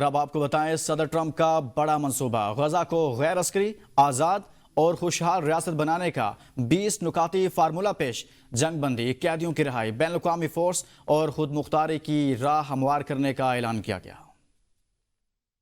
और अब आपको बताएं सदर ट्रंप का बड़ा मंसूबा, गजा को गैर अस्करी, आज़ाद और खुशहाल रियासत बनाने का 20 नुकाती फार्मूला पेश। जंग बंदी, कैदियों की रिहाई, बैन अवी फोर्स और खुद मुख्तारी की राह हमवार करने का ऐलान किया गया।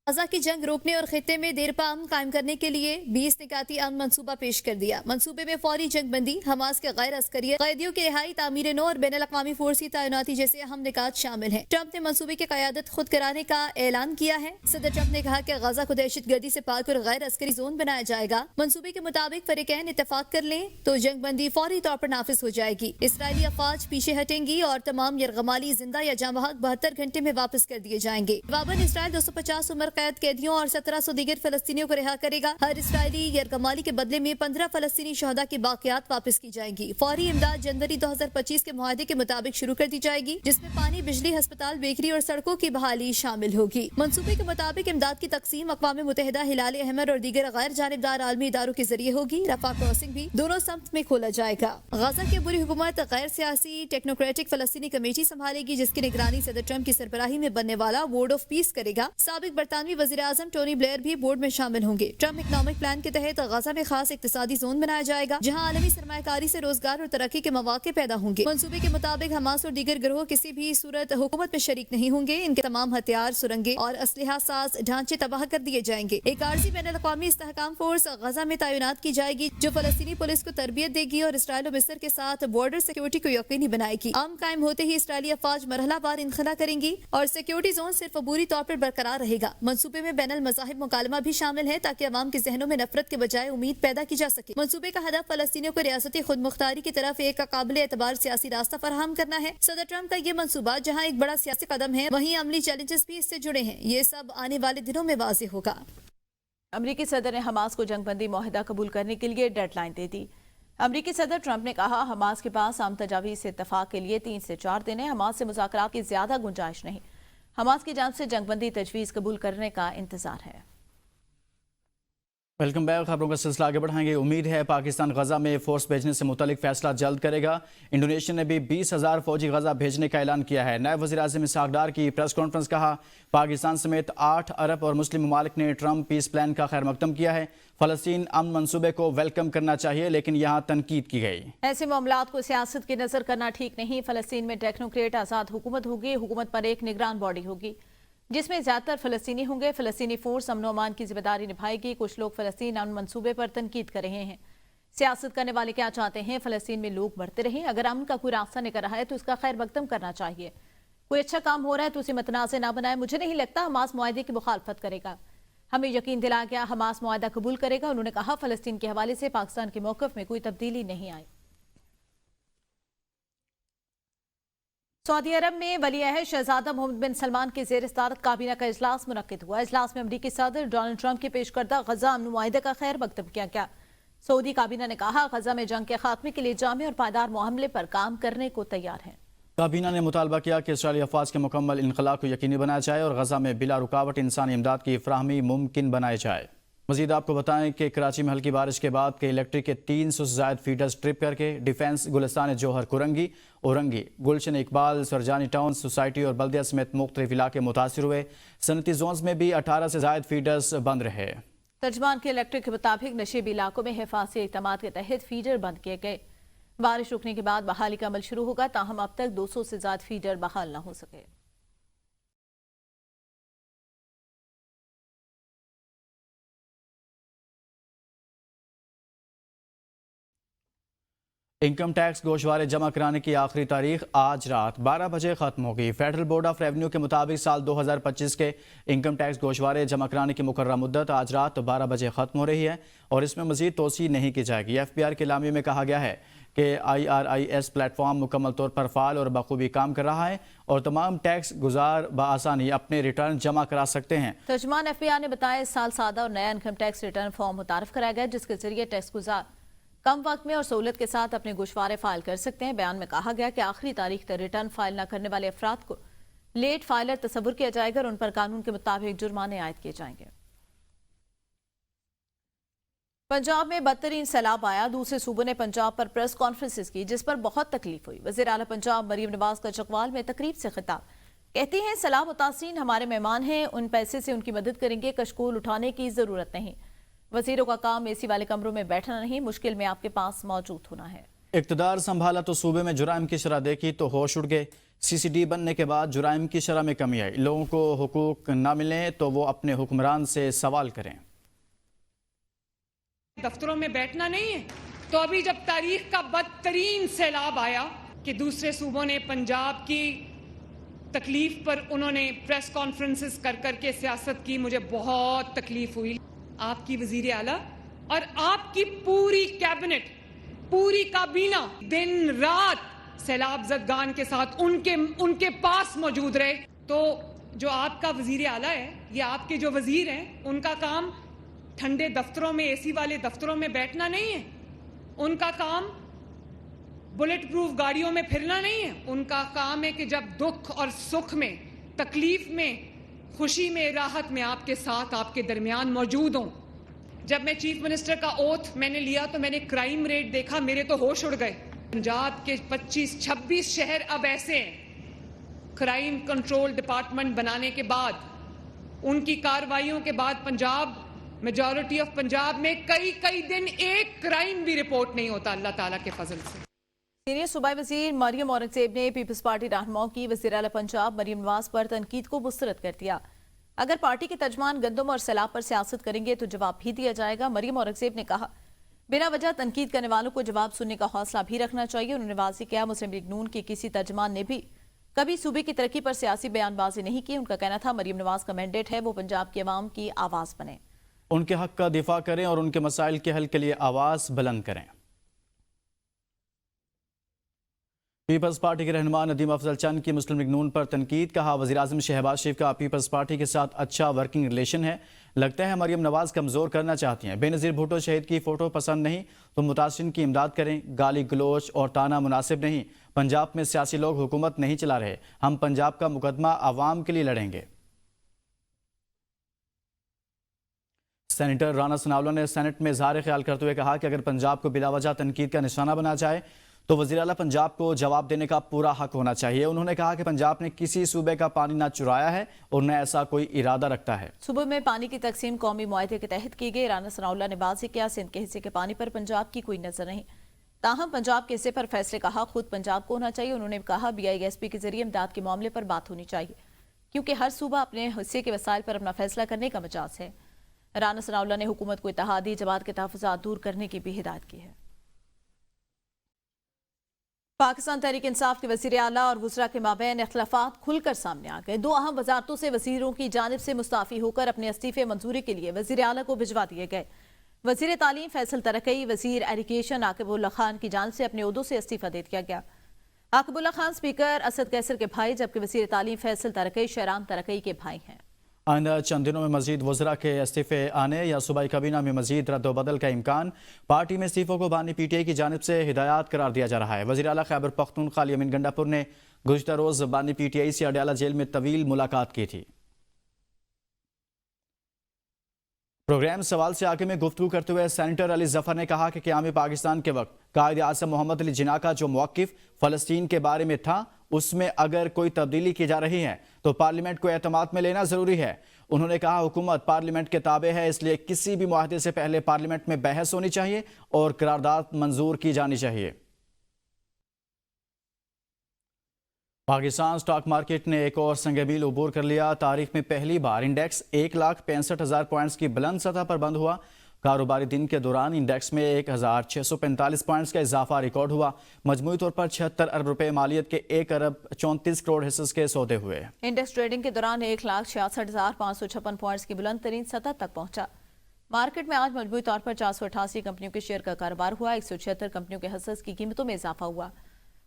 गजा की जंग रोकने और खित्ते में देरपा अमन कायम करने के लिए 20 निकाती अमन मंसूबा पेश कर दिया। मंसूबे में फौरी जंग बंदी, हमास के गैर अस्करियत, कैदियों की रिहाई, तामीर नो और बैन अवी फोर्स की तैनाती जैसे अहम निकात शामिल हैं। ट्रंप ने मंसूबे की क़यादत खुद कराने का ऐलान किया है। सदर ट्रंप ने कहा कि गजा को दहशत गर्दी से पाक और गैर अस्करी जोन बनाया जाएगा। मंसूबे के मुताबिक फरीकैन इत्तेफाक कर लें तो जंग बंदी फौरी तौर पर नाफिज हो जाएगी। इसराइली अफवाज पीछे हटेंगी और तमाम यरगमाली जिंदा या जाँ बहक 72 घंटे में वापस कर दिए जाएंगे। जवाबन इसराइल 250 उम्र कैद कैदियों और 1700 दीगर फलस्तीनियों को रिहा करेगा। हर इसराइली यरगमाली के बदले में 15 फलस्तीनी शहदा की बाकियात वापस की जाएंगी। फौरी इमदाद जनवरी 2025 के मुआहदे के मुताबिक शुरू कर दी जाएगी, जिसमें पानी, बिजली, अस्पताल, बेकरी और सड़कों की बहाली शामिल होगी। मंसूबे के मुताबिक इमदाद की तकसीम अक़वाम मुत्तहिदा, हिलाल अहमर और दीगर गैर जानिबदार आलमी इदारों के जरिए होगी। रफा क्रॉसिंग भी दोनों सम्त में खोला जाएगा। गजा की बुरी हुकूमत गैर सियासी टेक्नोक्रेटिक फलस्तीनी कमेटी संभालेगी, जिसकी निगरानी सदर ट्रंप की सरबराही में बनने वाला बोर्ड ऑफ पीस करेगा। साबिक बरतानवी वज़ीर आज़म टोनी ब्लेयर भी बोर्ड में शामिल होंगे। ट्रंप इकनॉमिक प्लान के तहत गजा में खास इक्तिसादी जोन बनाया जाएगा, जहां आलमी सरमायाकारी से रोजगार और तरक्की के मौके पैदा होंगे। मंसूबे के मुताबिक हमास और दीगर गिरोह किसी भी सूरत हुकूमत में शरीक नहीं होंगे। इनके तमाम हथियार, सुरंगे और असलहा साज ढांचे तबाह कर दिए जाएंगे। एक आर्जी बैन अवी इस्तेहकाम फोर्स गजा में तैनात की जाएगी, जो फलस्तीनी पुलिस को तरबियत देगी और इसराइल और मिस्र के साथ बॉर्डर सिक्योरिटी को यकीनी बनाएगी। अमन कायम होते ही इसराइली अफवाज मरहलावार इनखला करेंगी और सिक्योरिटी जोन सिर्फ अबूरी तौर पर बरकरार रहेगा। मंसूबे में बैनुल मज़ाहिब मुकालमा भी शामिल है, ताकि अवाम के जहनों में नफरत के बजाय उम्मीद पैदा की जा सके। मंसूबे का हदफ फलस्तीनियों को रियासती खुद मुख्तारी की तरफ एक काबिल एतबार सियासी रास्ता फराहम करना है। सदर ट्रंप का ये मंसूबा जहाँ एक बड़ा सियासी कदम है, वहीं अमली चैलेंजेस भी इससे जुड़े हैं। ये सब आने वाले दिनों में वाज़ेह होगा। अमरीकी सदर ने हमास को जंग बंदी मुआहदा कबूल करने के लिए डेडलाइन दे दी। अमरीकी सदर ट्रंप ने कहा, हमास के पास आम तजावीज़ से इत्तफाक के लिए 3 से 4 दिन है। हमास से मुज़ाकरात की ज्यादा गुंजाइश नहीं। हमास की जानिब से जंग बंदी तजवीज़ कबूल करने का इंतजार है। Welcome back. खबरों का सिलसिला आगे बढ़ाएंगे। उम्मीद है पाकिस्तान गजा में फोर्स भेजने से मुतालिक फैसला जल्द करेगा। इंडोनेशिया ने भी 20,000 फौजी गजा भेजने का ऐलान किया है। नायब वज़ीर आज़म इसहाक डार की प्रेस कॉन्फ्रेंस, कहा पाकिस्तान समेत 8 अरब और मुस्लिम ममालिक ने ट्रंप पीस प्लान का खैर मकदम किया है। फलस्तीन अमन मंसूबे को वेलकम करना चाहिए, लेकिन यहाँ तनकीद की गई। ऐसे मामलात को सियासत की नजर करना ठीक नहीं। फलस्तीन में टेक्नोक्रेट आज़ाद हुकूमत होगी। हुकूमत पर एक निगरान बॉडी होगी जिसमें ज्यादातर फलस्तीनी होंगे। फलस्तीनी फोर्स अमन अमान की जिम्मेदारी निभाएगी। कुछ लोग फलस्तीन अमन मंसूबे पर तनकीद कर रहे हैं। सियासत करने वाले क्या चाहते हैं? फलस्तीन में लोग मरते रहें। अगर अमन का कोई रास्ता निकल रहा है तो उसका खैर मकदम करना चाहिए। कोई अच्छा काम हो रहा है तो उसे मतनाज़ ना बनाए। मुझे नहीं लगता हमास मुआहदे की मुखालफत करेगा। हमें यकीन दिलाया गया हमास मुआहदा कबूल करेगा। उन्होंने कहा फलस्तीन के हवाले से पाकिस्तान के मौक़िफ़ में कोई तब्दीली नहीं आई। सऊदी अरब में वली अहद शहजादा मोहम्मद बिन सलमान की ज़ेर सदारत काबीना का इजलास मुनक्किद हुआ। इजलास में अमरीकी सदर डोनाल्ड ट्रंप के पेश करदा गजा अमन मुआहदे का खैर मकदम किया गया। सऊदी काबीना ने कहा गजा में जंग के खात्मे के लिए जामे और पायदार मामले पर काम करने को तैयार है। काबीना ने मुतालबा किया कि इसराइली अफवाज के मुकम्मल इनखला को यकीनी बनाया जाए और गजा में बिला रुकावट इंसानी इमदाद की फराहमी मुमकिन बनाई जाए। मजीद आपको बताएं कि कराची में हल्की बारिश के बाद के इलेक्ट्रिक के 300 से ज़ायद फीडर्स ट्रिप करके डिफेंस, गुलिस्तान जौहर, कुरंगी, औरंगी, गुलशन इकबाल, सरजानी टाउन सोसाइटी और बल्दिया समेत मुख्तलिफ इलाके मुतासिर हुए। सनती जोन्स में भी 18 से ज़ायद फीडर्स बंद रहे। तर्जमान के इलेक्ट्रिक के मुताबिक नशीबी इलाकों में हिफाजती इक़दामात के तहत फीडर बंद किए गए। बारिश रुकने के बाद बहाली का अमल शुरू होगा, ताहम अब तक 200 से ज़्यादा फीडर बहाल न हो सके। इनकम टैक्स गोशवारे जमा कराने की आखिरी तारीख आज रात 12 बजे खत्म होगी। फेडरल बोर्ड ऑफ रेवेन्यू के मुताबिक साल 2025 के इनकम टैक्स गोशवारे जमा कराने की मुकर्रर मुद्दत आज रात 12 बजे खत्म हो रही है और इसमें मजीद तोसी नहीं की जाएगी। FBR के लामी में कहा गया है कि IRIS प्लेटफॉर्म मुकम्मल तौर पर फाल और बखूबी काम कर रहा है और तमाम टैक्स गुजार बआसानी अपने रिटर्न जमा करा सकते हैं। तर्जमान FBR ने बताया इस साल सादा और नया इनकम टैक्स रिटर्न फॉर्म मुतारफ कराया गया, जिसके जरिए टैक्स गुजार कम वक्त में और सहूलत के साथ अपने गोशवारे फाइल कर सकते हैं। बयान में कहा गया कि आखिरी तारीख तक रिटर्न फाइल न करने वाले अफराद को लेट फाइलर तस्वुर किया जाएगा और उन पर कानून के मुताबिक जुर्माने आयद किए जाएंगे। पंजाब में बदतरीन सैलाब आया। दूसरे सूबों ने पंजाब पर प्रेस कॉन्फ्रेंसेस की, जिस पर बहुत तकलीफ हुई। वज़ीर आला पंजाब मरीम नवाज का चकवाल में तकरीब से खिताब। کہتی ہیں سلام و تحسین ہمارے مہمان ہیں، ان پیسے سے ان کی مدد کریں گے، کشکول اٹھانے کی ضرورت نہیں۔ وزیروں کا کام اے سی والے کمروں میں بیٹھنا نہیں، مشکل میں آپ کے پاس موجود ہونا ہے۔ اقتدار سنبھالا تو صوبے میں جرائم کی شرح دیکھی تو ہوش اڑ گئے۔ سی سی ڈی بننے کے بعد جرائم کی شرح میں کمی آئی۔ لوگوں کو حقوق نہ ملیں تو وہ اپنے حکمران سے سوال کریں۔ دفتروں میں بیٹھنا نہیں ہے تو ابھی جب تاریخ کا بدترین سیلاب آیا کہ دوسرے صوبوں نے پنجاب کی تکلیف پر انہوں نے پریس کانفرنسز کر کے سیاست کی، مجھے بہت تکلیف ہوئی۔ آپ کی وزیر اعلیٰ اور آپ کی پوری کیبنٹ، پوری کابینہ دن رات سیلاب زدگان کے ساتھ ان کے پاس موجود رہے۔ تو جو آپ کا وزیر اعلیٰ ہے یا آپ کے جو وزیر ہیں، ان کا کام ٹھنڈے دفتروں میں، اے سی والے دفتروں میں بیٹھنا نہیں ہے، ان کا کام بلٹ پروف گاڑیوں میں پھرنا نہیں ہے، ان کا کام ہے کہ جب دکھ اور سکھ میں، تکلیف میں، خوشی میں، راحت میں آپ کے ساتھ، آپ کے درمیان موجود ہوں۔ جب میں چیف منسٹر کا اوتھ میں نے لیا تو میں نے کرائم ریٹ دیکھا، میرے تو ہوش اڑ گئے۔ پنجاب کے 25-26 شہر اب ایسے ہیں، کرائم کنٹرول ڈپارٹمنٹ بنانے کے بعد، ان کی کارروائیوں کے بعد پنجاب، میجورٹی آف پنجاب میں کئی دن ایک کرائم بھی رپورٹ نہیں ہوتا، اللہ تعالیٰ کے فضل سے۔ سینئر صوبائی وزیر مریم اورنگزیب نے پیپلز پارٹی رہنماؤں کی وزیر اعلیٰ پنجاب مریم نواز پر تنقید کو مسترد کر دیا۔ اگر پارٹی کے ترجمان گندم اور سیلاب پر سیاست کریں گے تو جواب بھی دیا جائے گا۔ مریم اورنگزیب نے کہا بنا وجہ تنقید کرنے والوں کو جواب سننے کا حوصلہ بھی رکھنا چاہیے۔ انہوں نے واضح کیا مسلم لیگ نون کے کسی ترجمان نے بھی کبھی صوبے کی ترقی پر سیاسی بیان بازی نہیں کی۔ ان کا کہنا تھا مریم نواز کا مینڈیٹ ہے وہ پنجاب کی عوام کی آواز بنے، ان کے حق کا دفاع کریں اور ان کے مسائل کے حل کے لیے آواز بلند کریں۔ پیپلز پارٹی کے رہنما ندیم افضل چند کی مسلم لیگ نون پر تنقید، کہا وزیراعظم شہباز شریف کا پیپلز پارٹی کے ساتھ اچھا ورکنگ ریلیشن ہے، لگتا ہے مریم نواز کمزور کرنا چاہتی ہیں۔ بے نظیر بھٹو شہید کی فوٹو پسند نہیں تو متاثرین کی امداد کریں، گالی گلوچ اور تانا مناسب نہیں۔ پنجاب میں سیاسی لوگ حکومت نہیں چلا رہے، ہم پنجاب کا مقدمہ عوام کے لیے لڑیں گے۔ سینیٹر رانا ثناءاللہ نے سینٹ میں اظہار خیال کرتے ہوئے کہا کہ اگر پنجاب کو بلا وجہ تنقید کا نشانہ بنا جائے تو وزیر اعلیٰ پنجاب کو جواب دینے کا پورا حق ہونا چاہیے۔ انہوں نے کہا کہ پنجاب نے کسی صوبے کا پانی نہ چرایا ہے اور نہ ایسا کوئی ارادہ رکھتا ہے۔ صوبے میں پانی کی تقسیم قومی معاہدے کے تحت کی گئی۔ رانا ثناءاللہ نے واضح کیا سندھ کے حصے کے پانی پر پنجاب کی کوئی نظر نہیں، تاہم پنجاب کے حصے پر فیصلے کا حق خود پنجاب کو ہونا چاہیے۔ انہوں نے کہا BISP کے ذریعے امداد کے معاملے پر بات ہونی چاہیے کیونکہ ہر صوبہ اپنے حصے کے وسائل پر اپنا فیصلہ کرنے کا مجاز ہے۔ رانا ثناءاللہ نے حکومت کو اتحادی جماعت کے تحفظات دور کرنے کی بھی ہدایت کی ہے۔ پاکستان تحریک انصاف کے وزیر اعلیٰ اور وزراء کے مابین اختلافات کھل کر سامنے آ گئے۔ دو اہم وزارتوں سے وزیروں کی جانب سے مستعفی ہو کر اپنے استعفے منظوری کے لیے وزیر اعلیٰ کو بھجوا دیے گئے۔ وزیر تعلیم فیصل ترقی، وزیر ایجوکیشن عاقب اللہ خان کی جانب سے اپنے عہدوں سے استعفیٰ دے دیا گیا۔ عاقب اللہ خان اسپیکر اسد قیصر کے بھائی جبکہ وزیر تعلیم فیصل ترقی شہرام ترقی کے بھائی ہیں۔ آئندہ چند دنوں میں مزید وزراء کے استعفے آنے یا صوبائی کابینہ میں مزید رد و بدل کا امکان، پارٹی میں استعفوں کو بانی PTI کی جانب سے ہدایات قرار دیا جا رہا ہے۔ وزیر اعلیٰ خیبر پختونخوا علی امین گنڈا پور نے گزشتہ روز بانی PTI سے اڈیالہ جیل میں طویل ملاقات کی تھی۔ پروگرام سوال سے آگے میں گفتگو کرتے ہوئے سینیٹر علی ظفر نے کہا کہ قیام پاکستان کے وقت قائد اعظم محمد علی جناح کا جو موقف فلسطین کے بارے میں تھا اس میں اگر کوئی تبدیلی کی جا رہی ہے تو پارلیمنٹ کو اعتماد میں لینا ضروری ہے۔ انہوں نے کہا حکومت پارلیمنٹ کے تابع ہے، اس لیے کسی بھی معاہدے سے پہلے پارلیمنٹ میں بحث ہونی چاہیے اور قرارداد منظور کی جانی چاہیے۔ پاکستان سٹاک مارکیٹ نے ایک اور سنگ میل عبور کر لیا۔ تاریخ میں پہلی بار انڈیکس 1,65,000 پوائنٹس کی بلند سطح پر بند ہوا۔ کاروباری دن کے دوران انڈیکس میں 1,645 پوائنٹس کا اضافہ ریکارڈ ہوا۔ مجموعی طور پر 76 ارب روپے مالیت کے 1,34 کروڑ حصص کے سودے ہوئے۔ انڈیکس ٹریڈنگ کے دوران 1,66,556 پوائنٹس کی بلند ترین سطح تک پہنچا۔ مارکیٹ میں آج مجموعی طور پر 488 کمپنیوں کے شیئر کا کاروبار ہوا۔ 176 کمپنیوں کے حصص کی قیمتوں میں اضافہ ہوا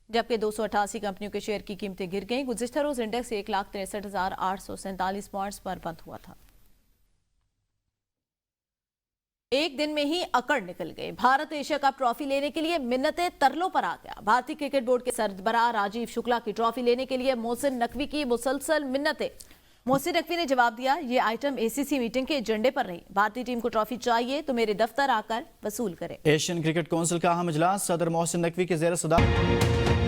جبکہ 288 کمپنیوں کے شیئر کی قیمتیں گر گئیں۔ گزشتہ روز انڈیکس 1,63,847 پوائنٹس پر بند ہوا تھا۔ ایک دن میں ہی اکڑ نکل گئے۔ بھارت ایشیا کپ ٹرافی لینے کے لیے منتیں ترلوں پر آ گیا۔ بھارتی کرکٹ بورڈ کے سربراہ راجیو شکلا کی ٹرافی لینے کے لیے محسن نقوی کی مسلسل منتیں۔ محسن نقوی نے جواب دیا یہ آئٹم ACC میٹنگ کے ایجنڈے پر رہی، بھارتی ٹیم کو ٹرافی چاہیے تو میرے دفتر آ کر وصول کرے۔ ایشین کرکٹ کونسل کا اہم اجلاس صدر محسن نقوی کے زیر صدارت